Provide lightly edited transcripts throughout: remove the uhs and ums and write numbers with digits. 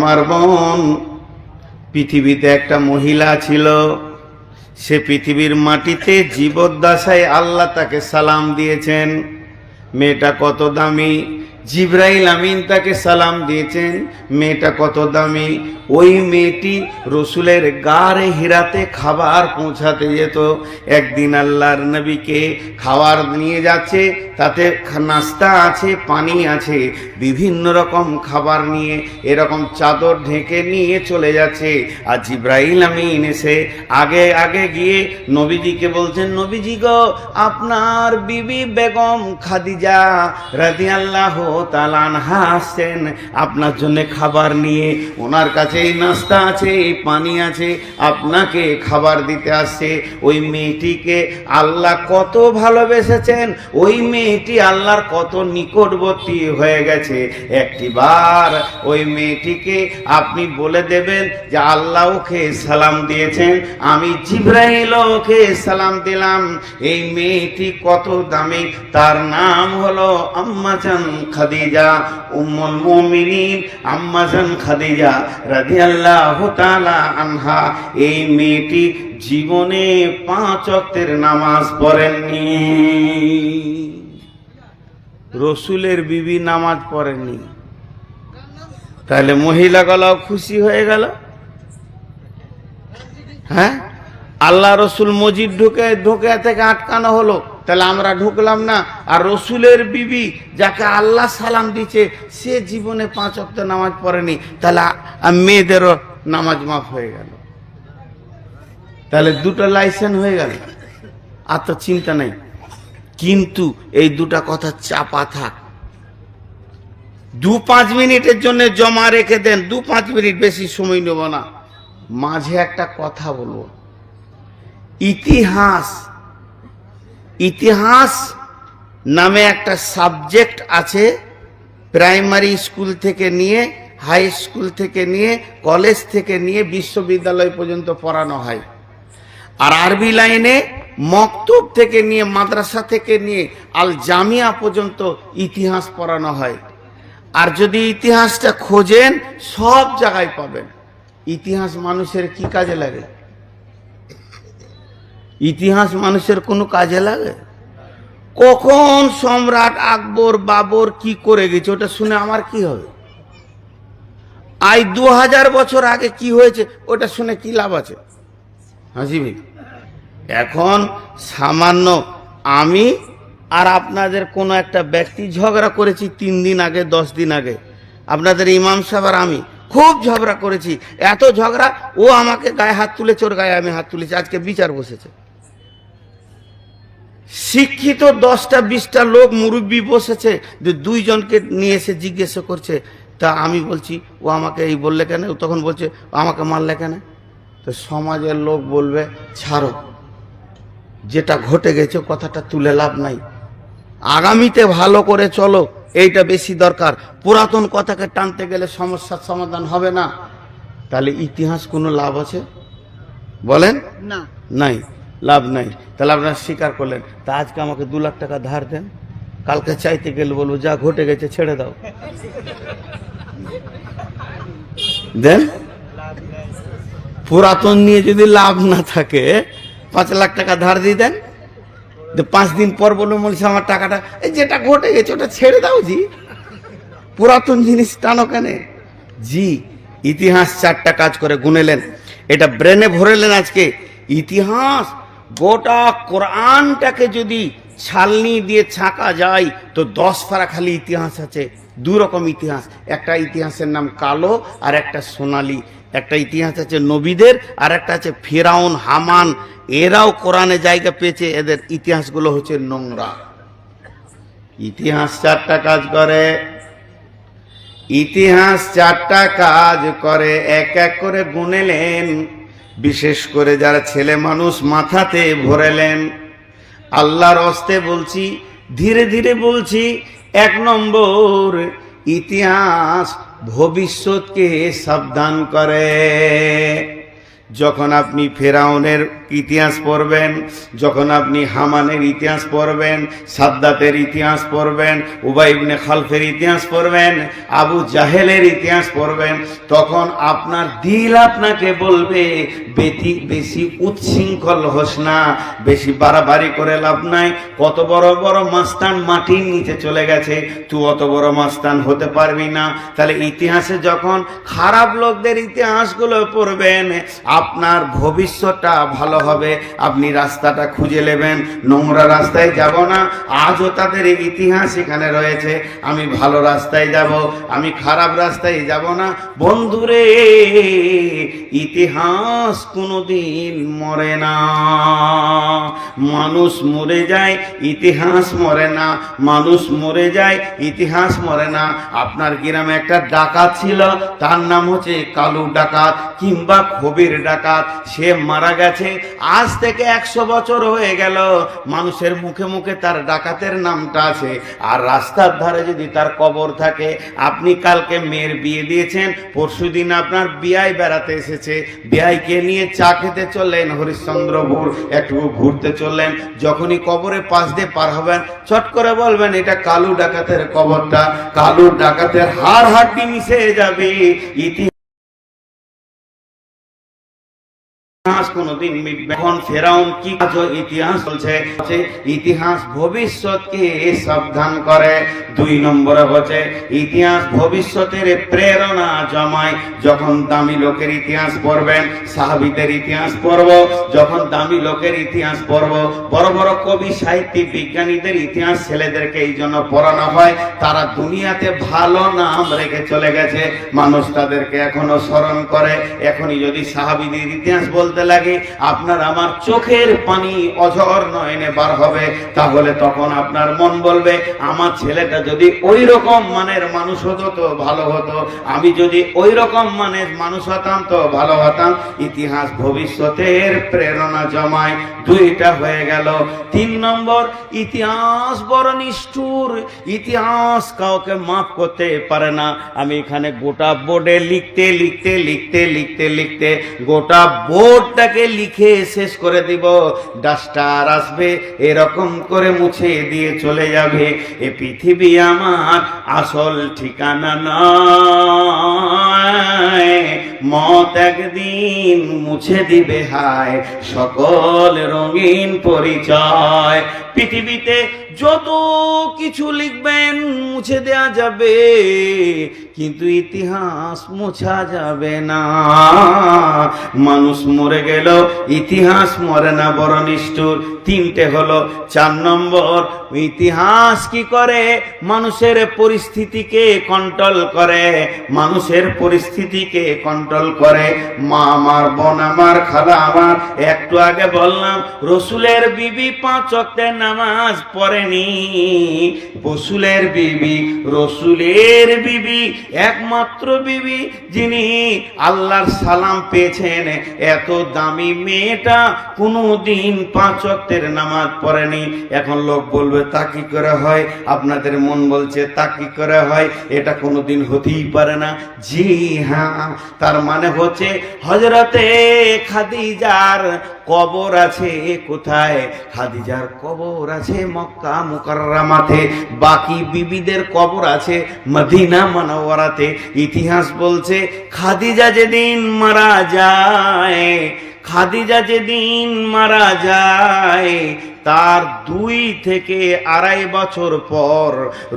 আমার বোন, পৃথিবীতে একটা মহিলা ছিল, সে পৃথিবীর মাটিতে জীবদ্দশায় আল্লাহ তাকে সালাম দিয়েছেন। মেয়েটা কত দামি! জিবরাইল আমিন তাকে সালাম দিয়েছেন। মেয়েটা কত দামি! ওই মেয়েটি রসুলের গারে হিরাতে খাবার পৌঁছাতে যেত। একদিন আল্লাহর নবীকে খাবার নিয়ে যাচ্ছে, তাতে নাস্তা আছে, পানি আছে, বিভিন্ন রকম খাবার নিয়ে এরকম চাদর ঢেকে নিয়ে চলে যাচ্ছে। আর জিবরাইল আমিন এসে আগে আগে গিয়ে নবীজিকে বলছেন, নবীজি গো, আপনার বিবি বেগম খাদিজা রাদিয়াল্লাহু তাআলা আনহা আসছেন আপনার জন্য খাবার নিয়ে। ওনার কাছে এই নাস্তা আছে, এই পানি আছে, আপনাকে খাবার দিতে আসছে। ওই মেয়েটিকে আল্লাহ কত ভালোবেসেছেন, ওই মেয়েটি আল্লাহর কত নিকটবর্তী হয়ে গেছে। একটিবার ওই মেয়েটিকে আপনি বলে দেবেন যে আল্লাহ ওকে সালাম দিয়েছেন, আমি জিবরাইল ওকে সালাম দিলাম। এই মেয়েটি কত দামি, তার নাম হলো আম্মাজান খাদিজা, উম্মুল মুমিনিন আম্মাজান খাদিজা রাদিয়াল্লাহু তাআলা আনহা। এই মেয়েটি জীবনে 5 ওয়াক্তের নামাজ পড়েননি। রসুলের বিবি নামাজ পড়েননি, তাহলে মহিলাগুলো খুশি হয়ে গেল। হ্যাঁ, আল্লাহ রসুল মসজিদ ঢুকে থেকে আটকানো হলো, তাহলে আমরা ঢুকলাম না। আর রসুলের বিবি যাকে আল্লাহ সালাম দিচ্ছে, সে জীবনে 5 ওয়াক্ত নামাজ পড়েনি, তাহলে মেয়েদেরও নামাজ মাফ হয়ে গেল। তাহলে দুটো লাইসেন্স হয়ে গেল, আর তো চিন্তা নেই। কিন্তু এই দুটা কথা চাপা থাক, 2-5 মিনিটের জন্য জমা রেখে দেন, 2-5 মিনিট, বেশি সময় নেব না। মাঝে একটা কথা বলবো। ইতিহাস নামে একটা সাবজেক্ট আছে, প্রাইমারি স্কুল থেকে নিয়ে, হাই স্কুল থেকে নিয়ে, কলেজ থেকে নিয়ে বিশ্ববিদ্যালয় পর্যন্ত পড়ানো হয়। আর আরবি লাইনে মক্তব থেকে নিয়ে, মাদ্রাসা থেকে নিয়ে আল জামিয়া পর্যন্ত ইতিহাস পড়ানো হয়। আর যদি ইতিহাসটা খোঁজেন, সব জায়গায় পাবেন। ইতিহাস মানুষের কি কাজে লাগে? ইতিহাস মানুষের কোনো কাজে লাগে? কখন সম্রাট আকবর বাবর কি করে গেছে, ওটা শুনে আমার কি হবে? 2000 বছর আগে কি হয়েছে, ওটা শুনে কি লাভ আছে? হাসিবি। এখন সামান্য আমি আর আপনাদের কোনো একটা ব্যক্তি ঝগড়া করেছি 3 দিন আগে, 10 দিন আগে, আপনাদের ইমাম সাহেব আর আমি খুব ঝগড়া করেছি। এত ঝগড়া, ও আমাকে গায়ে হাত তুলেছে, ওর গায়ে আমি হাত তুলেছি, আজকে বিচার বসেছে। শিক্ষিত 10টা-20টা লোক মুরব্বী বসেছে, যে 2 জনকে নিয়ে এসে জিজ্ঞাসা করছে, তা আমি বলছি ও আমাকে এই বললে কেন, তখন বলছে আমাকে মারলে কেন। তো সমাজের লোক বলবে ছাড়ো, যেটা ঘটে গেছে কথাটা তুলে লাভ নাই, আগামীতে ভালো করে চলো, এইটা বেশি দরকার। পুরাতন কথাকে টানতে গেলে সমস্যার সমাধান হবে না। তাহলে ইতিহাস কোনো লাভ আছে? বলেন না, নাই, লাভ নাই। তাহলে আপনারা স্বীকার করলেন, তা আজকে আমাকে 2 লাখ টাকা ধার দেন, কালকে চাইতে গেলে বলবো যা ঘটে গেছে ছেড়ে দাও, দেন। পুরাতন নিয়ে যদি লাভ না থাকে, 5 লাখ টাকা ধার দিয়ে দেন, 5 দিন পর বলবো বলছি আমার টাকাটা, যেটা ঘটে গেছে ওটা ছেড়ে দাও জি, পুরাতন জিনিস টানো কেন? জি, ইতিহাস 4টা কাজ করে গুনেলেন, এটা ব্রেনে ভরেলেন আজকে। ইতিহাস গোটা কোরআনটাকে যদি ছালনি দিয়ে ছাকা যায়, তো 10 পারা খালি ইতিহাস আছে। 2 রকম ইতিহাস, একটা ইতিহাসের নাম কালো আর একটা সোনালী। একটা ইতিহাস আছে নবীদের, আর একটা আছে ফিরাউন হামান, এরাও কোরআনে জায়গা পেয়েছে, এদের ইতিহাসগুলো হচ্ছে নোংরা। ইতিহাস 4টা কাজ করে, ইতিহাস 4টা কাজ করে, এক এক করে গুনেলেন। বিশেষ করে যারা ছেলে মানুষ মাথাতে ভরেলেন। আল্লাহর হস্তে বলছি, ধীরে ধীরে বলছি। 1 নম্বর, ইতিহাস ভবিষ্যৎকে সাবধান করে। যখন আপনি ফেরাউনের ইতিহাস পড়বেন, যখন আপনি হামানের ইতিহাস পড়বেন, সাদ্দাতের ইতিহাস পড়বেন, উবাই ইবনে খালফের ইতিহাস পড়বেন, আবু জাহেলের ইতিহাস পড়বেন, তখন আপনার দিল আপনাকে বলবে বেশি উচ্ছৃঙ্খল হোস না, বেশি বাড়াবাড়ি করে লাভ নাই। কত বড় বড় মাস্তান মাটির নিচে চলে গেছে, তুই অত বড় মাস্তান হতে পারবি না। তাহলে ইতিহাসে যখন খারাপ লোকদের ইতিহাসগুলো পড়বেন, আপনার ভবিষ্যৎটা ভালো হবে। আপনি রাস্তাটা খুঁজে নেবেন, নোংরা রাস্তায় যাব না, আজও তাদের ইতিহাস এখানে রয়েছে। আমি ভালো রাস্তায় যাব, আমি খারাপ রাস্তায় যাব না। বন্ধুরে, ইতিহাস কোনোদিন মরে না। মানুষ মরে যায়, ইতিহাস মরে না। মানুষ মরে যায়, ইতিহাস মরে না। আপনার গ্রামে একটা ডাকাত ছিল, তার নাম হচ্ছে কালু ডাকাত কিংবা খবির ডাকাত। সে মারা গেছে, আজ থেকে 100 বছর হয়ে গেল। মানুষের মুখে মুখে তার ডাকাতের নামটা আছে। আর রাস্তার ধারে যদি তার কবর থাকে, আপনি কালকে মেয়ের বিয়ে দিয়েছেন, পরশুদিন আপনার বিয়ায় বেড়াতে এসেছে, বিয়াইকে নিয়ে চা খেতে চললেন হরিশ্চন্দ্রপুর, একটু ঘুরতে চললেন। যখনই কবরের পাশ দিয়ে পার হবেন, চট করে বলবেন এটা কালু ডাকাতের কবরটা। কালু ডাকাতের হাড় হাড্ডি মিশে যাবে। ইতিহাস কোনদিন মিটবে। এখন ফেরাউন কি ইতিহাস বলছে, ইতিহাস ভবিষ্যৎকে সাবধান করে। 2 নম্বরে হচ্ছে ইতিহাস ভবিষ্যতের প্রেরণা জমায়। যখন দামি লোকের ইতিহাস পড়বেন, সাহাবীদের ইতিহাস পড়ব, যখন দামি লোকের ইতিহাস পড়ব, বড় বড় কবি সাহিত্যিক বিজ্ঞানীদের ইতিহাস ছেলেদেরকে এই জন্য পড়ানো হয়, তারা দুনিয়াতে ভালো নাম রেখে চলে গেছে, মানুষ তাদেরকে এখনো স্মরণ করে। এখনই যদি সাহাবীদের ইতিহাস বলতে লাগে, আপনার আমার চোখের পানি অঝর নয়নে বার হবে। তাহলে তখন আপনার মন বলবে, আমার ছেলেটা যদি ওই রকম মানের মানুষ হতো তো ভালো হতো, আমি যদি ওই রকম মানের মানুষ হতাম তো ভালো হতাম। ইতিহাস ভবিষ্যতের প্রেরণা জমায়। 2টা হয়ে গেল। 3 নম্বর, ইতিহাস বড় নিষ্ঠুর, ইতিহাস কাউকে মাফ করতে পারে না। আমি এখানে গোটা বোর্ডে লিখতে লিখতে লিখতে লিখতে লিখতে গোটা বোর্ডটাকে লিখে শেষ করে দিব। ডাস্টার আসবে, এরকম করে মুছে দিয়ে চলে যাবে। এ পৃথিবী আমার আসল ঠিকানা নয়, মত একদিন মুছে দিবে হায় সকল রঙিন পরিচয়। পৃথিবীতে যত কিছু লিখবেন মুছে দেয়া যাবে, কিন্তু ইতিহাস মোছা যাবে না। মানুষ মরে গেল, ইতিহাস মরে না, বড় নিষ্ঠুর। 3টে হলো। 4 নম্বর, ইতিহাস কি করে? মানুষের পরিস্থিতিকে কন্ট্রোল করে, মানুষের পরিস্থিতিকে কন্ট্রোল করে। মা আমার, বোন আমার, খালা আমার, একটু আগে বললাম রসুলের বিবি 5 ওয়াক্তের নামাজ পড়েনি। রসুলের বিবি, রসুলের বিবি একমাত্র বিবি যিনি আল্লাহর সালাম পেয়েছেন। এত দামি মেয়েটা কোনোদিন 5 ওয়াক্তের নামাজ পড়েনি। এখন লোক বলবে তা কি করে হয়? আপনাদের মন বলছে তা কি করে হয়? এটা কোনোদিন হতেই পারে না। জি হ্যাঁ, তার মানে হচ্ছে হযরতে খাদিজার কবর আছে কোথায়? খাদিজার কবর আছে মক্কা মুকাররমাতে, বাকি বিবিদের কবর আছে মদিনা মুনাওয়ারাতে। ইতিহাস বলছে খাদিজা যেদিন মারা যায়, খাদিজা যেদিন মারা যায়, তার 2 থেকে 2.5 বছর পর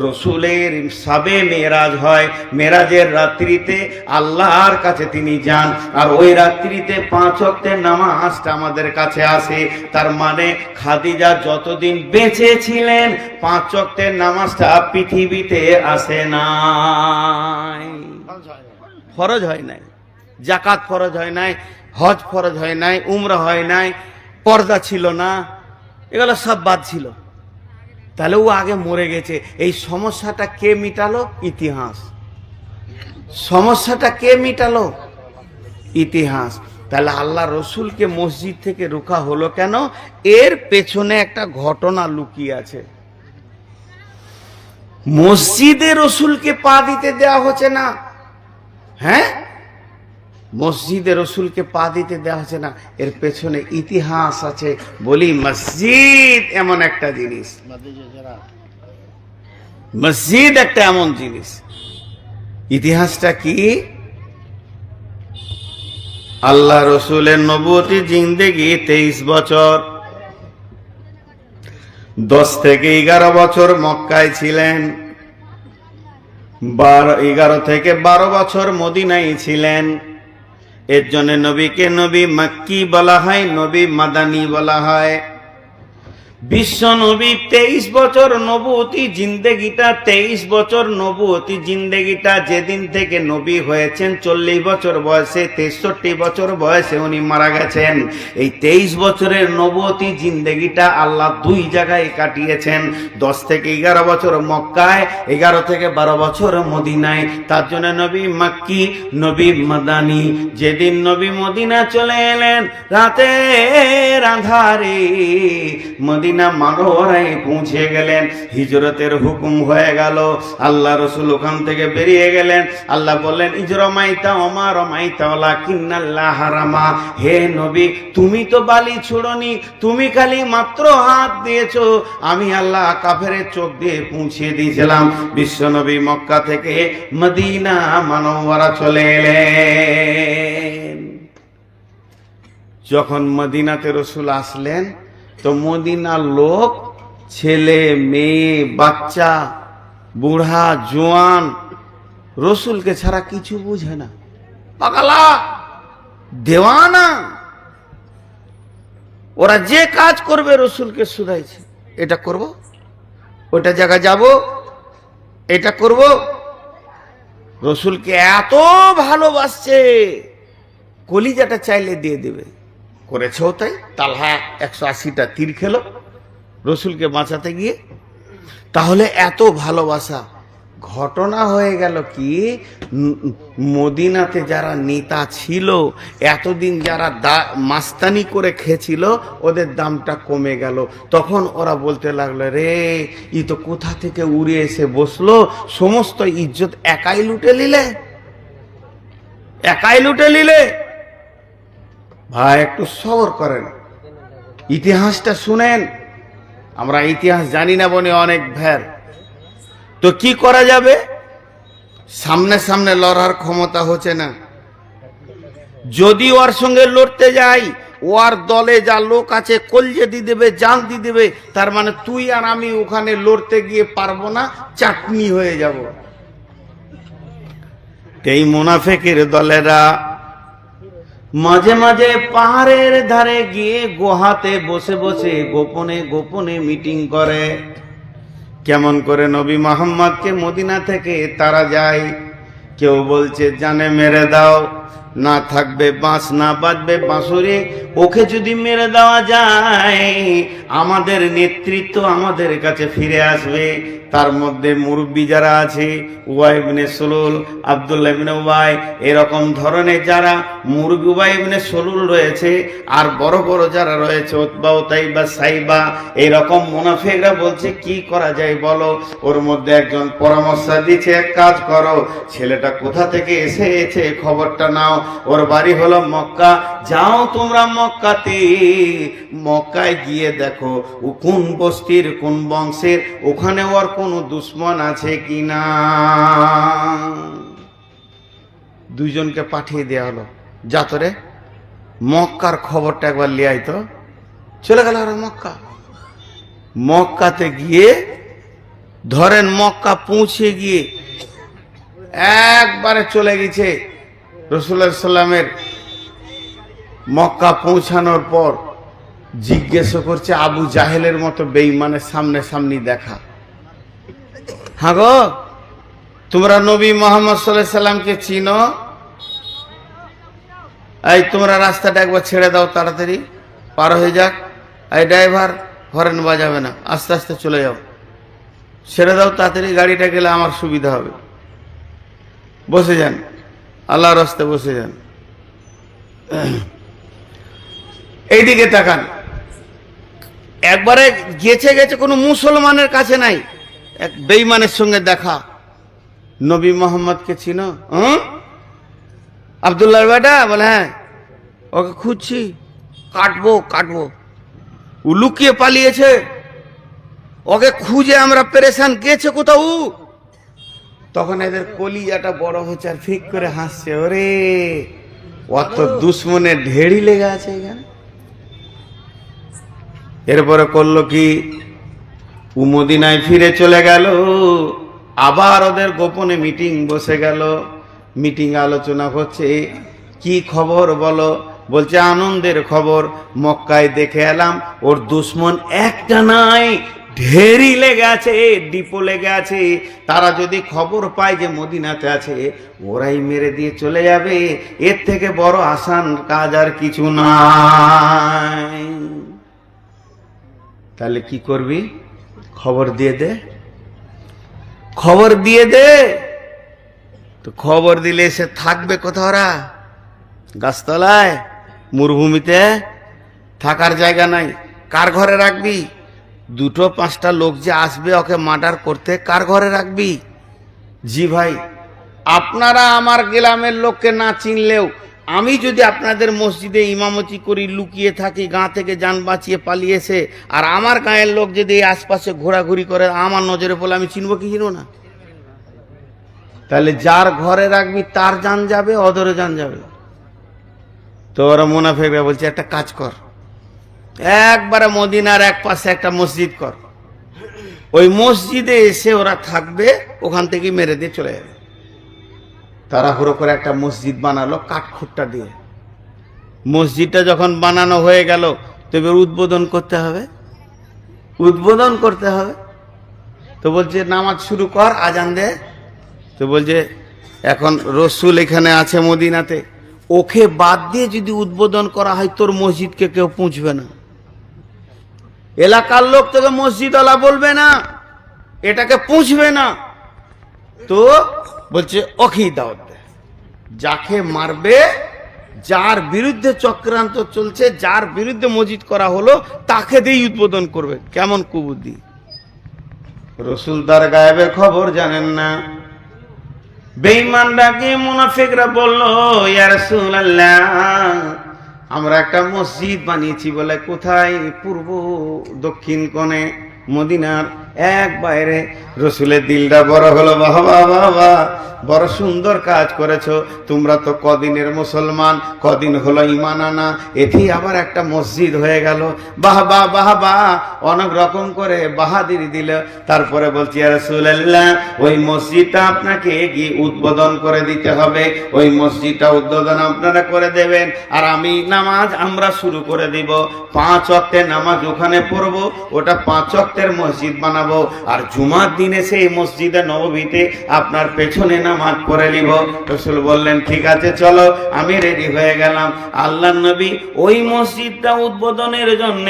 রসুলের সাবে মেরাজ হয়। মেরাজের রাত্রিতে আল্লাহর কাছে তিনি যান, আর ওই রাত্রিতে 5 ওয়াক্তের নামাজটা আমাদের কাছে আসে। তার মানে খাদিজা যতদিন বেঁচে ছিলেন 5 ওয়াক্তের নামাজটা পৃথিবীতে আসে নাই, ফরজ হয় নাই। জাকাত ফরজ হয় নাই, হজ ফরজ হয় নাই, উমরা হয় নাই, পর্দা ছিল না, এগুলো সব বাদ ছিল। তাহলে ও আগে মরে গেছে। এই সমস্যাটা কে মিটালো? ইতিহাস। সমস্যাটা কে মিটালো? ইতিহাস। তাহলে আল্লাহ রসুলকে মসজিদ থেকে রোকা হলো কেন? এর পেছনে একটা ঘটনা লুকিয়ে আছে। মসজিদে রসুলকে পা দিতে দেওয়া হচ্ছে না, হ্যাঁ? মসজিদে রসুলকে পা দিতে দেওয়া হচ্ছে না, এর পেছনে ইতিহাস আছে। বলি মসজিদ এমন একটা জিনিস, মসজিদ একটা এমন জিনিস। ইতিহাসটা কি? আল্লাহ রসুলের নবুয়তি জিন্দেগি 23 বছর। 10 থেকে 11 বছর মক্কায় ছিলেন, 11 থেকে 12 বছর মদিনায় ছিলেন। এর জন্য নবীকে নবী মক্কি বলা হয়, নবী মাদানী বলা হয়। বিশ্ব নবী 23 বছর নবুয়তি জিন্দেগিটা, 23 বছর নবুয়তি জিন্দেগিটা। যেদিন থেকে নবী হয়েছেন 40 বছর বয়সে, 63 বছর বয়সে উনি মারা গেছেন। এই 23 বছরের নবুয়তি জিন্দেগিটা আল্লাহ 2 জায়গায় কাটিয়েছেন। 10 থেকে 11 বছর মক্কায়, 11 থেকে 12 বছর মদিনায়। তার জন্য নবী মক্কি, নবী মাদানী। যেদিন নবী মদিনা চলে এলেন, রাতের আঁধারে মদিনা মানবরায় পৌঁছে গেলেন। হিজরতের হুকুম হয়ে গেল, আল্লাহ রসুল ওখান থেকে বেরিয়ে গেলেন। আল্লাহ বললেন ইজরমাইতা ওমা রমাইতা ওয়ালাকিন্নাল্লাহ হারামা। হে নবী, তুমি তো বালি ছুড়নি, তুমি খালি মাত্র হাত দিয়েছো, আমি আল্লাহ কাফেরের চোখ দিয়ে পৌঁছে দিয়েছিলাম। বিশ্ব নবী মক্কা থেকে মদিনা মানবরা চলে এলেন। যখন মদিনাতে রসুল আসলেন তো মদিনার লোক, ছেলে মেয়ে বাচ্চা বুড়া জোয়ান, রসুলকে ছাড়া কিছু বুঝে না, পাগলা দেওয়ানা। ওরা যে কাজ করবে রসুলকে শুধাইছে, এটা করব, ওটা জায়গা যাব, এটা করব। রসুলকে এত ভালোবাসছে, কলিজাটা চাইলে দিয়ে দেবে। করেছেও তাই। তালহা 180টা তীর খেলো রসুলকে বাঁচাতে গিয়ে। তাহলে এত ভালোবাসা। ঘটনা হয়ে গেল কি, মদিনাতে যারা নেতা ছিল, এতদিন যারা মাস্তানি করে খেয়েছিল, ওদের দামটা কমে গেল। তখন ওরা বলতে লাগলো, রে ই তো কোথা থেকে উড়ে এসে বসলো, সমস্ত ইজ্জত একাই লুটে নিলে, একাই লুটে নিলে। ভাই একটু সবর করেন, ইতিহাসটা শুনেন। আমরা ইতিহাস জানি না বনে অনেক ভের। তো কি করা যাবে? সামনে সামনে লড়ার ক্ষমতা হচ্ছে না। যদি ওর সঙ্গে লড়তে যাই, ওর দলে যা লোক আছে কলজে দিয়ে দেবে, জান দিয়ে দেবে। তার মানে তুই আর আমি ওখানে লড়তে গিয়ে পারবো না, চাটনি হয়ে যাব। এই মুনাফিকের দলেরা মাঝে মাঝে পাহাড়ের ধারে গিয়ে গুহাতে বসে বসে গোপনে গোপনে মিটিং করে, কেমন করে নবী মুহাম্মদকে মদিনা থেকে তারা যায়। কেউ বলছে জানে মেরে দাও, না থাকবে বাঁশ না বাজবে বাঁশুরি, ওকে যদি মেরে দেওয়া যায় আমাদের নেতৃত্ব আমাদের কাছে ফিরে আসবে। তার মধ্যে মুরব্বী যারা আছে, উবাই ইবনে সুলুল, আব্দুল্লাহ ইবনে উবাই, এরকম ধরনের যারা মুরব্বী, উবাই ইবনে সুলুল রয়েছে, আর বড় বড় যারা রয়েছে উতবা উতাইবা সাইবা, এরকম মুনাফিকরা বলছে কি করা যায় বলো। ওর মধ্যে একজন পরামর্শ দিচ্ছে, এক কাজ করো, ছেলেটা কোথা থেকে এসেছে খবরটা নাও, ওর বাড়ি হলো মক্কা, যাও তোমরা মক্কাতে, মক্কায় গিয়ে দেখো ও কোন বস্তির কোন বংশের, ওখানে ওর কোনো দুশ্মন আছে কিনা। দুইজনকে পাঠিয়ে দেওয়া হলো, যা তোরে মক্কার খবরটা একবার লিয়ে আয়। তো চলে গেল ওরা মক্কা। মক্কাতে গিয়ে ধরেন মক্কা পৌঁছে গিয়ে একবারে চলে গেছে রাসূলুল্লাহ সাল্লামের। মক্কা পৌঁছানোর পর জিজ্ঞেস করছে আবু জাহেলের মতো বেঈমানের সামনে সামনি দেখা, হ্যাঁ গো তোমরা নবী মুহাম্মদ সাল্লাল্লাহু আলাইহি সাল্লামকে চিনো? এই তোমরা রাস্তাটা একবার ছেড়ে দাও, তাড়াতাড়ি পার হয়ে যাক। এই ড্রাইভার হরেন বাজাবে না, আস্তে আস্তে চলে যাও, ছেড়ে দাও তাড়াতাড়ি, গাড়িটা গেলে আমার সুবিধা হবে। বসে যান, আল্লাহর রাস্তায় বসে যান। এইদিকে তাকান, একবারে গেছে কোনো মুসলমানের কাছে নাই, এক বেঈমানের সঙ্গে দেখা। নবী মুহাম্মদকে চিনো? আব্দুল্লাহর বেটা? বলে হ্যাঁ। ওকে খুঁজছি, কাটবো কাটবো। ও লুকিয়ে পালিয়েছে, ওকে খুঁজে আমরা পেরেশান, গেছে কোথাও। তখন এদের কলিজাটা বড় হচ্ছে আর ফিক করে হাসছে, ওরে অত দুশ্মনের ঢেড়ি লেগে আছে এখানে। এরপরে করলো কি, ও মদিনায় ফিরে চলে গেল। আবার ওদের গোপনে মিটিং বসে গেল। মিটিং আলোচনা হচ্ছে, কি খবর বলো? বলছে আনন্দের খবর, মক্কায় দেখে এলাম ওর দুশ্মন একটা নাই, ঢেরি লেগে আছে, ডিপো লেগে আছে। তারা যদি খবর পায় যে মদিনাতে আছে, ওরাই মেরে দিয়ে চলে যাবে। এর থেকে বড় আসান কাজ আর কিছু নাই। তাহলে কি করবি? খবর দিয়ে দে, খবর দিয়ে দে। তো খবর দিলে সে থাকবে কোথাও? ওরা গাছতলায়, মরুভূমিতে থাকার জায়গা নাই। কার ঘরে রাখবি? দুটো পাঁচটা লোক যে আসবে ওকে মার্ডার করতে, কার ঘরে রাখবি? জি ভাই, আপনারা আমার গ্রামের লোককে না চিনলেও আমি যদি আপনাদের মসজিদে ইমামতি করি, লুকিয়ে থাকি, গাঁ থেকে যান বাঁচিয়ে পালিয়েছে, আর আমার গাঁয়ের লোক যদি এই আশপাশে ঘোরাঘুরি করে, আমার নজরে পড়লে আমি চিনবো কি চিনবো না? তাহলে যার ঘরে রাখবি তার জান যাবে, ওদেরও জান যাবে। তো ওরা মুনাফিকরা বলছে, একটা কাজ কর, একবারে মদিনার এক পাশে একটা মসজিদ কর, ওই মসজিদে এসে ওরা থাকবে, ওখান থেকে মেরে দিয়ে চলে যাবে। তাড়াহুড়ো করে একটা মসজিদ বানালো কাঠখুট্টা দিয়ে। মসজিদটা যখন বানানো হয়ে গেল, তবে উদ্বোধন করতে হবে, উদ্বোধন করতে হবে। তো বলছে নামাজ শুরু কর, আজান দে। তো বলছে এখন রসুল এখানে আছে মদিনাতে, ওকে বাদ দিয়ে যদি উদ্বোধন করা হয়, তোর মসজিদকে কেউ পুঁছবে না, এলাকার লোক তোকে মসজিদওয়ালা বলবে না, এটাকে পুঁছবে না। তো বলছে ওকেই দাওয়াত দে, যাকে মারবে, যার বিরুদ্ধে চক্রান্ত চলছে, যার বিরুদ্ধে মসজিদ করা হলো, তাকে দিয়ে উদ্বোধন করবে। কেমন কুবুদ্ধি! রসুল তার গায়েবের খবর জানেন না। বেঈমানরা কি মুনাফিকরা বলল, ইয়া রাসূলুল্লাহ, আমরা একটা মসজিদ বানিয়েছি। বলে কোথায়? পূর্ব দক্ষিণ কোণে মদিনার এক বাইরে। রসুলের দিলটা বড় হলো, বাবা বাবা, বড় সুন্দর কাজ করেছো। তোমরা তো কদিনের মুসলমান, কদিন হলো ঈমান আনা, এটি আবার একটা মসজিদ হয়ে গেল। বাহ বাহ বাহ বাহ, অনেক রকম করে বাহাদিরি দিল। তারপরে বলছি, ইয়া রাসূলুল্লাহ, ওই মসজিদটা আপনাকে কি উদ্বোধন করে দিতে হবে, ওই মসজিদটা উদ্বোধন আপনারা করে দেবেন, আর আমি নামাজ আমরা শুরু করে দিব। 5 ওয়াক্তের নামাজ ওখানে পড়বো, ওটা 5 ওয়াক্তের মসজিদ বানাবো, আর জুমার দিনে সেই মসজিদে নববীতে আপনার পেছনে নামাজ পড়ে নিব। রাসূল বললেন ঠিক আছে চলো, আমি রেডি হয়ে গেলাম। আল্লাহর নবী ওই মসজিদটা উদ্বোধনের জন্য,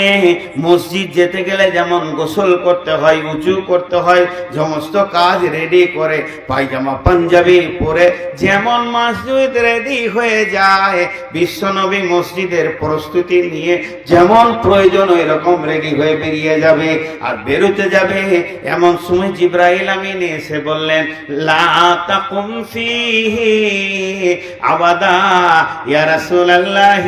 মসজিদ যেতে গেলে যেমন গোসল করতে হয়, উঁচু করতে হয়, সমস্ত কাজ রেডি করে, পায়জামা পাঞ্জাবি পরে যেমন মসজিদ রেডি হয়ে যায়, বিশ্বনবী মসজিদের প্রস্তুতি নিয়ে যেমন প্রয়োজন ওই রকম রেডি হয়ে বেরিয়ে যাবে। আর বেরোতে যাবে, এমন সময় জিবরাইল আমিন এসে বললেন, লা তাকুম ফিহি আবাদা ইয়া রাসূলুল্লাহ,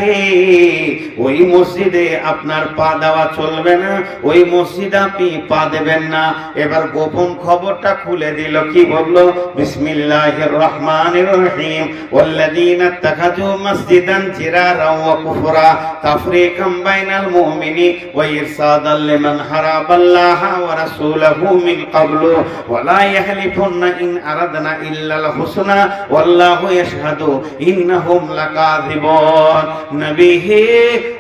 ওই মসজিদে আপনার পা দেওয়া চলবে না, ওই মসজিদে আপনি পা দেবেন না। এবার গোপন খবরটা খুলে দিল। কি বললো? বিসমিল্লাহির রহমানির রহিম, ওয়াল্লাযীনা ইত্তাখাযু মাসজিদান জিরারাও ওয়া কুফরা তাফরীকাম বাইনাল মুমিনি ওয়া ইরসাদাল লিমান হারাবাল্লাহা ওয়া রাসূলাহু মিন ক্বাবলু ওয়া লা ইয়াহলিফুন্না ইন আরাদনা ইল্লাল হুসনা ওয়াল্লাহু ইয়াশহাদু ইন্নাহুম লাকাযিবুন। নবী হে,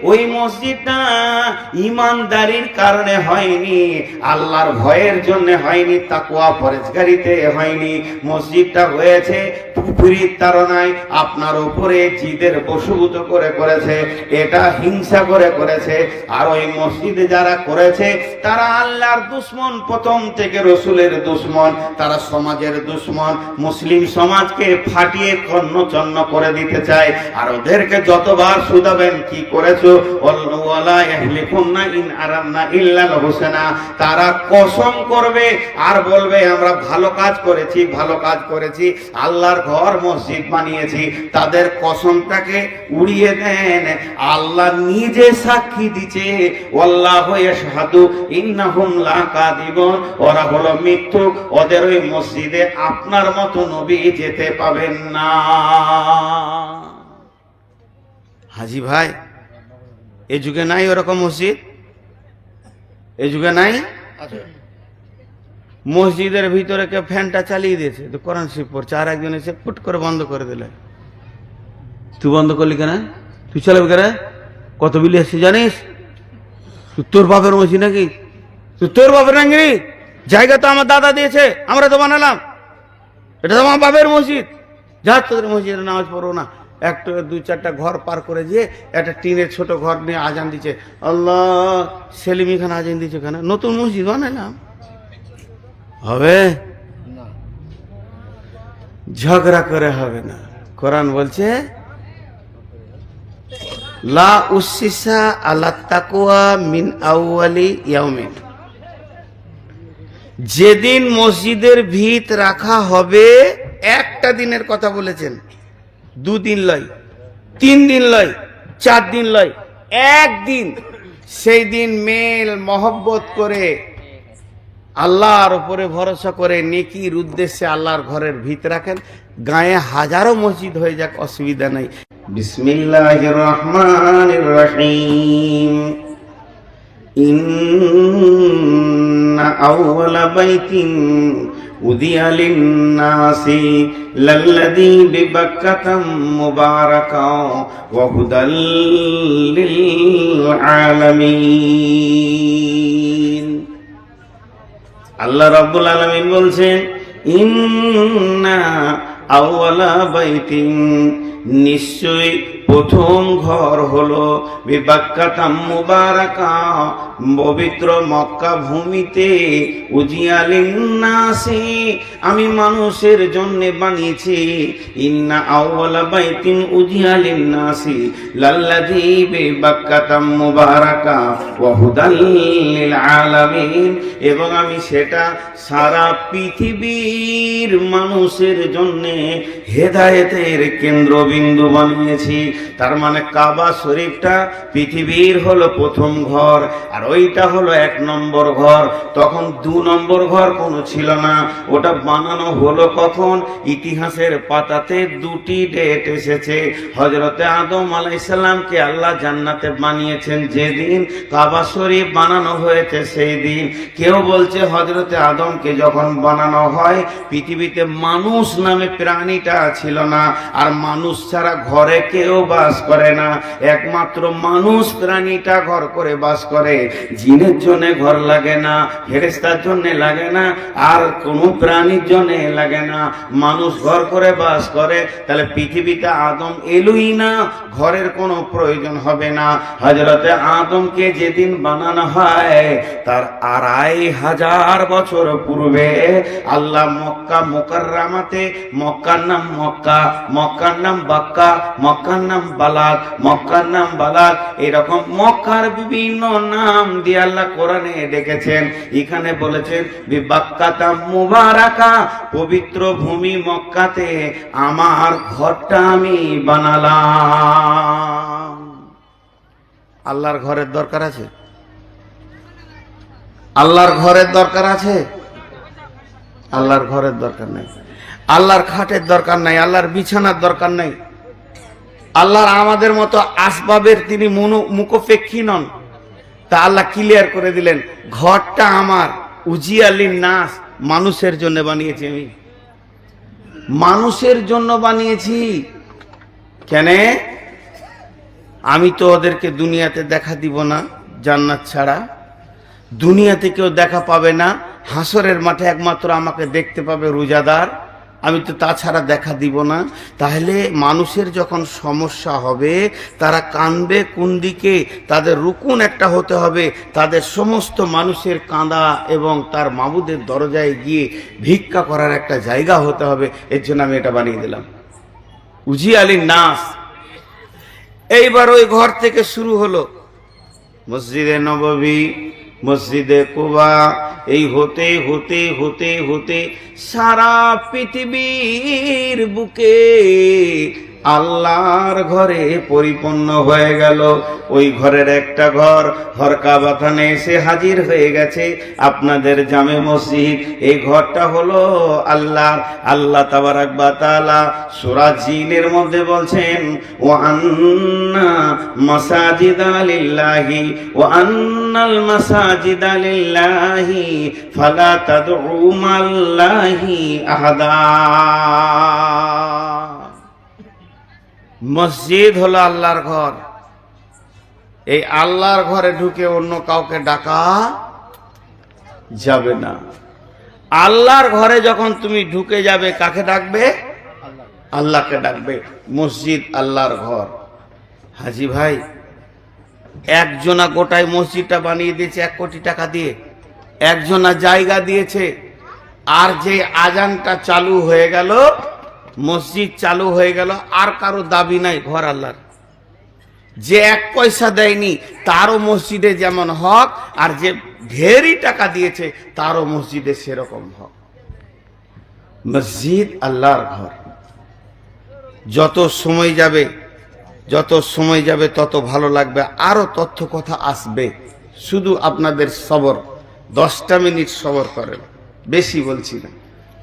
ওই মসজিদটা ঈমানদারির কারণে হয়নি, আল্লাহর ভয়ের জন্য হয়নি, তাকওয়া পরহেজগারিতে হয়নি। মসজিদটা হয়েছে পুকুরির তাড়নায়, আপনার উপরে জিদের বশীভূত করে করেছে, এটা হিংসা করে করেছে। আর ওই মসজিদে যারা করেছে তারা আল্লাহর দুশমন প্রথম থেকে রসুলের দুশমন, তারা সমাজের দুশমন, মুসলিম সমাজকে ফাটিয়ে কর্ণচন্ন করে দিতে চায়। আর ওদেরকে যতবার শুধাবেন কি করেছো, ওয়ালা ইয়াহলিকুন্না ইন আরাদনা ইল্লাল হুসনা, তারা কসম করবে আর বলবে আমরা ভালো কাজ করেছি, ভালো কাজ করেছি, আল্লাহর ঘর মসজিদ বানিয়েছি। তাদের কসমটাকে উড়িয়ে দেন। আল্লাহ নিজে সাক্ষী দিচ্ছে, আল্লাহু ইয়াশহাদু ইন্নাহুম লাকাযিবুন, ওরা হলো মিথ্যুক, ওদের ওই মসজিদে আপনার মতো নবী যেতে পাবেন না। হাজি ভাই, এ যুগে নাই ওরকম মসজিদ, এ যুগে নাই। মসজিদের ভিতরে কেউ ফ্যানটা চালিয়ে দিয়েছে, তো কোরআন শরীফ পড়ছে, আর একজন এসে ফুট করে বন্ধ করে দিলে। তুই বন্ধ করলি কেন? তুই চালাবি কেন? কত বিলি আসছে জানিস? তুই তোর বাপের মসজিদ নাকি? তুই তোর বাপের নাকি? জায়গা তো আমার দাদা দিয়েছে, আমরা তো বানালাম, এটা তো আমার বাপের মসজিদ। যা তোদের মসজিদে নামাজ পড়ো না। একটা দুই চারটা ঘর পার করে দিয়ে একটা টিনের ছোট ঘর নিয়ে আজান দিচ্ছে, আল্লাহ সেলিম খান আজান দিচ্ছে, কেন? নতুন মসজিদ বানালাম, হবে না, ঝগড়া করে হবে না। কোরআন বলছে লা উসসিসা আলা তাকওয়া মিন আউয়ালি ইয়াউমিন, যেদিন মসজিদের ভিত রাখা হবে, একটা দিনের কথা বলেছেন, 2 দিন লয়, 3 দিন লয়, 4 দিন লয়, একদিন। সেই দিন মেল মহব্বত করে আল্লাহর উপরে ভরসা করে নেকির উদ্দেশ্যে আল্লাহর ঘরের ভিত রাখেন। গায়ে হাজারো মসজিদ হয়ে যাক, অসুবিধা নাই। বিসমিল্লাহির রহমানির রহিম। ইন্না আউওয়ালা বাইতিন উদিয়া লিন-নাসি লাল্লাযী বিবাক্কাতা মুবারাকাও ওয়া হুদাল লিল আলামিন। আল্লাহ রাব্বুল আলামিন বলছেন, ইন্না আউওয়ালা বাইতিন, নিশ্চয় প্রথম ঘর হলো বিবাক্কাতাম মুবারাকা, পবিত্র মক্কা ভূমিতে, উজিয়া লিন-নাসি, আমি মানুষের জন্য বানিয়েছি। ইন্না আউওয়ালা বাইতিন উজিয়া লিন-নাসি লাল্লাযী বিবাক্কাতাম মুবারাকা ওয়া হুদাল লিল আলামিন, এবং আমি সেটা সারা পৃথিবীর মানুষের জন্য হেদায়েতের কেন্দ্রবিন্দু বানিয়েছি। তার মানে কাবা শরীফটা পৃথিবীর হলো প্রথম ঘর, আর ওইটা হলো 1 নম্বর ঘর। তখন 2 নম্বর ঘর কোনো ছিল না। ওটা বানানো হলো কখন? ইতিহাসের পাতাতে 2টি ডেট এসেছে। হযরতে আদম আলাইহিস সালামকে আল্লাহ জান্নাতে বানিয়েছেন যেদিন, কাবা শরীফ বানানো হয়েছে সেই দিন। কেউ বলছে হযরতে আদমকে যখন বানানো হয়, পৃথিবীতে মানুষ নামে প্রাণীটা ছিল না, আর মানুষ ছাড়া ঘরে কেউ বাস করে না, একমাত্র মানুষ প্রাণীটা ঘর করে বাস করে। জিনের জন্য ঘর লাগে না, ফেরেশতার জন্য লাগে না, আর কোনো প্রাণীর জন্য লাগে না, মানুষ ঘর করে বাস করে। তাহলে পৃথিবীতে আদম এলুই না, ঘরের কোনো প্রয়োজন হবে না। হযরতে আদমকে যেদিন বানানো হয়, তার 2500 বছর পূর্বে আল্লাহ মক্কা মুকাররামাতে, মক্কার নাম মক্কা, মক্কার নাম বাক্কা, মক্কার নাম বালাদ, মক্কার নাম বালাদ, এরকম মক্কার বিভিন্ন নাম দিয়ে আল্লাহ কোরআনে ডেকেছেন। এখানে বলেছেন বিবাক্কাতা মুবারাকা, পবিত্র ভূমি মক্কাতে আমার ঘরটা আমি বানালাম। আল্লাহর ঘরের দরকার আছে? আল্লাহর ঘরের দরকার আছে? আল্লাহর ঘরের দরকার নেই, আল্লাহর খাটের দরকার নাই, আল্লাহর বিছানার দরকার নেই। আল্লাহর আমাদের মতো আসবাবের তিনি মুখোপেক্ষী নন। তা আল্লাহ ক্লিয়ার করে দিলেন, ঘরটা আমার, উজিয়া লিন-নাস, মানুষের জন্য বানিয়েছি আমি, মানুষের জন্য বানিয়েছি। কেন? আমি তো ওদেরকে দুনিয়াতে দেখা দিব না জান্নাত ছাড়া, দুনিয়াতে কেউ দেখা পাবে না। হাসরের মাঠে একমাত্র আমাকে দেখতে পাবে রোজাদার আমি তো তাছাড়া দেখা দিব না। তাহলে মানুষের যখন সমস্যা হবে তারা কাঁদবে কোন দিকে? তাদের রুকুন একটা হতে হবে, তাদের সমস্ত মানুষের কাঁদা এবং তার মাবুদের দরজায় গিয়ে ভিক্ষা করার একটা জায়গা হতে হবে। এর জন্য আমি এটা বানিয়ে দিলাম উজি আলী নাস। এইবার ওই ঘর থেকে শুরু হলো মসজিদে নববী, মসজিদে কুবা, এই হতে হতে হতে হতে সারা পৃথিবীর বুকে আল্লাহর ঘরে পরিপূর্ণ হয়ে গেল। ওই ঘরের একটা ঘর হরকাবাথানে এসে হাজির হয়ে গেছে আপনাদের জামে মসজিদ। এই ঘরটা হলো আল্লাহ তাবারাক ওয়া তাআলা সূরা জিনের মধ্যে বলছেন, ওয়া আন্না মাসাজিদা লিল্লাহি ওয়া আন্নাল মাসাজিদা লিল্লাহি ফালা তাদউ মাল্লাহি আহাদা। মসজিদ হলো আল্লাহর ঘর। এই আল্লাহর ঘরে ঢুকে অন্য কাউকে ডাকা যাবে না। আল্লাহর ঘরে যখন তুমি ঢুকে যাবে কাকে ডাকবে? আল্লাহকে ডাকবে। মসজিদ আল্লাহর ঘর। হাজি ভাই, একজনা গোটায় মসজিদটা বানিয়ে দিয়েছে 1 কোটি টাকা দিয়ে, একজনা জায়গা দিয়েছে। আর যে আজানটা চালু হয়ে গেল, মসজিদ চালু হয়ে গেল, আর কারো দাবি নাই, ঘর আল্লাহর। যে 1 পয়সা দেয়নি তারও মসজিদে যেমন হক, আর যে ঢেরই টাকা দিয়েছে তারও মসজিদে সেরকম হক। মসজিদ আল্লাহর ঘর। যত সময় যাবে তত ভালো লাগবে, আরো তথ্য কথা আসবে। শুধু আপনাদের সবর, 10টা মিনিট সবর করেন, বেশি বলছি না,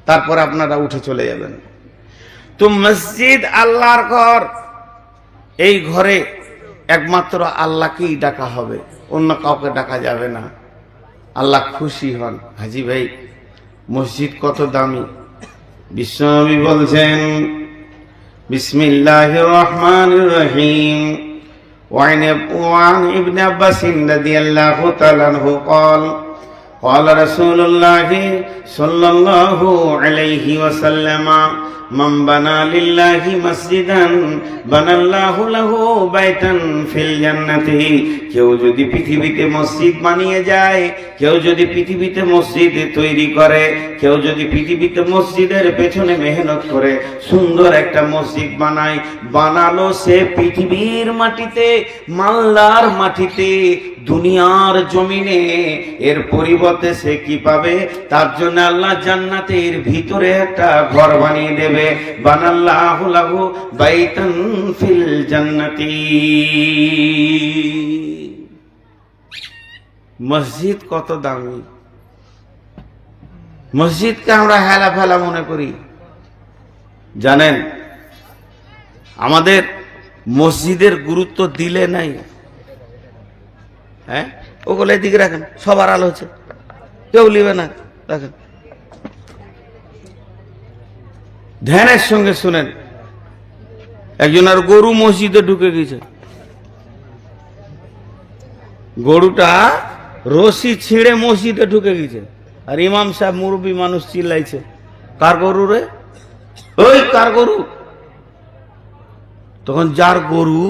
তারপর আপনারা উঠে চলে যাবেন। তো মসজিদ আল্লাহর ঘর। এই ঘরে একমাত্র আল্লাহকেই ডাকা হবে, অন্য কাউকে ডাকা যাবে না। আল্লাহ খুশি হন। হাজি ভাই, মসজিদ কত দামি। বিশ্বনবী বলছেন, বিসমিল্লাহির রহমানির রহিম, وعن ابن عباس رضي الله تعالى عنه قال قال رسول الله صلى الله عليه وسلم من بنى لله مسجدا بنى الله له بيتا في الجنة। কেউ যদি পৃথিবীতে মসজিদ বানিয়ে যায়, কেউ যদি পৃথিবীতে মসজিদ তৈরি করে, কেউ যদি পৃথিবীতে মসজিদের পেছনে মেহনত করে সুন্দর একটা মসজিদ বানায়, বানালো সে পৃথিবীর মাটিতে, মাল্লার মাটিতে, দুনিয়ার জমিনে। এর পরিবর্তে সে কি পাবে? তার জন্য আল্লাহ জান্নাতের ভিতরে একটা ঘর বানিয়ে দেবে। বানাল্লাহু লাহু বাইতান ফিল জান্নাতি। মসজিদ কত দামি। মসজিদকে আমরা হেলা ফেলা মনে করি। জানেন, আমাদের মসজিদের গুরুত্ব দিলে নাই। হ্যাঁ, ওগুলো এদিকে রাখেন, সবার আলো হচ্ছে, কেউ লিবে না, রাখেন। ধ্যানের সঙ্গে শুনেন, একজন আর গরু মসজিদে ঢুকে গেছে। গরুটা রশি ছিঁড়ে মসজিদে ঢুকে গেছে, আর ইমাম সাহেব মুরব্বী মানুষ চিল্লাইছে, কার গরু রে? ওই কার গরু? তখন যার গরু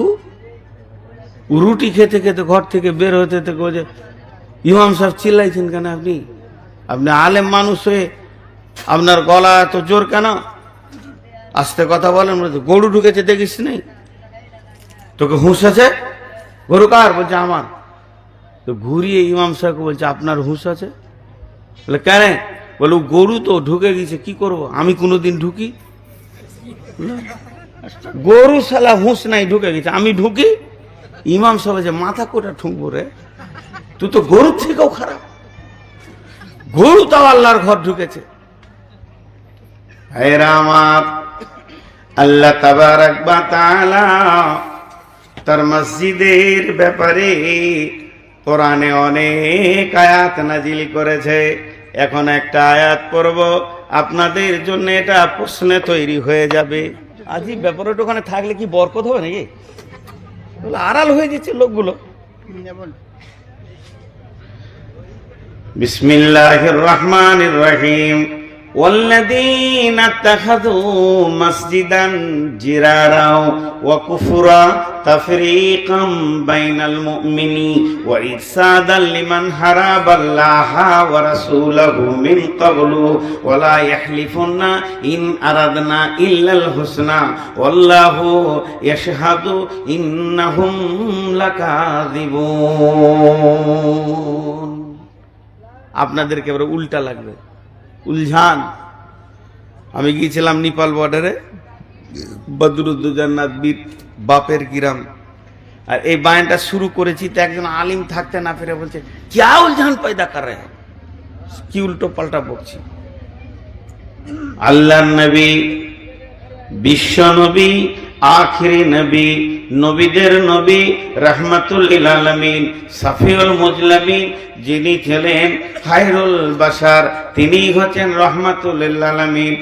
রুটি খেতে খেতে ঘর থেকে বের হতে থেকে, ইমাম সাহেব চিল্লাইছেন কেন? আপনি আলেম মানুষ হয়ে আপনার গলা এত জোর কেন? আস্তে কথা বলেন। গরু ঢুকেছে দেখিস নাই? তোকে হুঁশ আছে? গরু কার? বলছে আমার। তো ঘুরিয়ে ইমাম সাহেবকে বলছে, আপনার হুঁশ আছে? বলে কেন? বলে গরু তো ঢুকে গেছে, কি করব? আমি কোনোদিন ঢুকি? গরু শালা হুঁশ নাই, ঢুকে গেছে, আমি ঢুকি? ইমাম সাহেব যে মাথা কোটা ঠুকবো রে, তুই তো গরুর থেকেও খারাপ। গরু তাও আল্লাহর ঘর ঢুকেছে। আমার আল্লাহ তাবারাক ওয়া তাআলা তার মসজিদের ব্যাপারে কোরআনে অনেক আয়াত নাজিল করেছে। এখন একটা আয়াত পড়ব, আপনাদের জন্য এটা প্রশ্নে তৈরি হয়ে যাবে। আজই ব্যাপারটা ওখানে থাকলে কি বরকত হবে নাকি? আড়াল হয়ে যাচ্ছে লোকগুলো। বিসমিল্লাহির রহমানির রহিম। والذين اتخذوا مسجدا جرارا وكفرا تفريقا بين المؤمنين وإرصادا لمن حارب الله ورسوله من قبل ولا يحلفن إن أردنا إلا الحسنى والله يشهد إنهم لكاذبون আপনাদেরকে এবারে উল্টা লাগবে উলঝান। আমি গিয়েছিলাম নেপাল বর্ডারে, বদরুদ্দোজান্নাত বীর বাপের কিরাম, আর এই বায়ানটা শুরু করেছি তো একজন আলিম থাকতে না ফিরে বলছে क्या উলঝান পয়দা কর রহে, কি উল্টো পাল্টা বকছি। আল্লাহর নবী, বিশ্ব নবী, আখিরি নবী, নবীদের নবী, রাহমাতুল লিল আলামিন, সাফিউল মুজলামিন, যিনি ছিলেন খায়রুল বাশার, তিনি হচ্ছেন রাহমাতুল লিল আলামিন।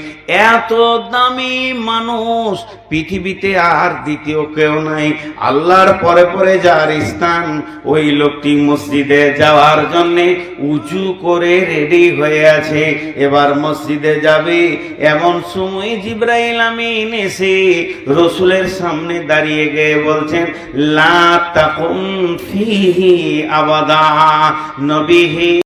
এত দামি মানুষ পৃথিবীতে আর দ্বিতীয় কেউ নাই। আল্লাহর পরে পরে যার স্থান, ওই লোকটি মসজিদে যাওয়ার জন্য উঁচু করে রেডি হয়ে আছে, এবার মসজিদে যাবে। এমন সময় জিবরাইল আমিন এসে রসুলের সামনে দাঁড়িয়ে গিয়ে বলছেন লা তাকুম ফিহি আবাদা, নবী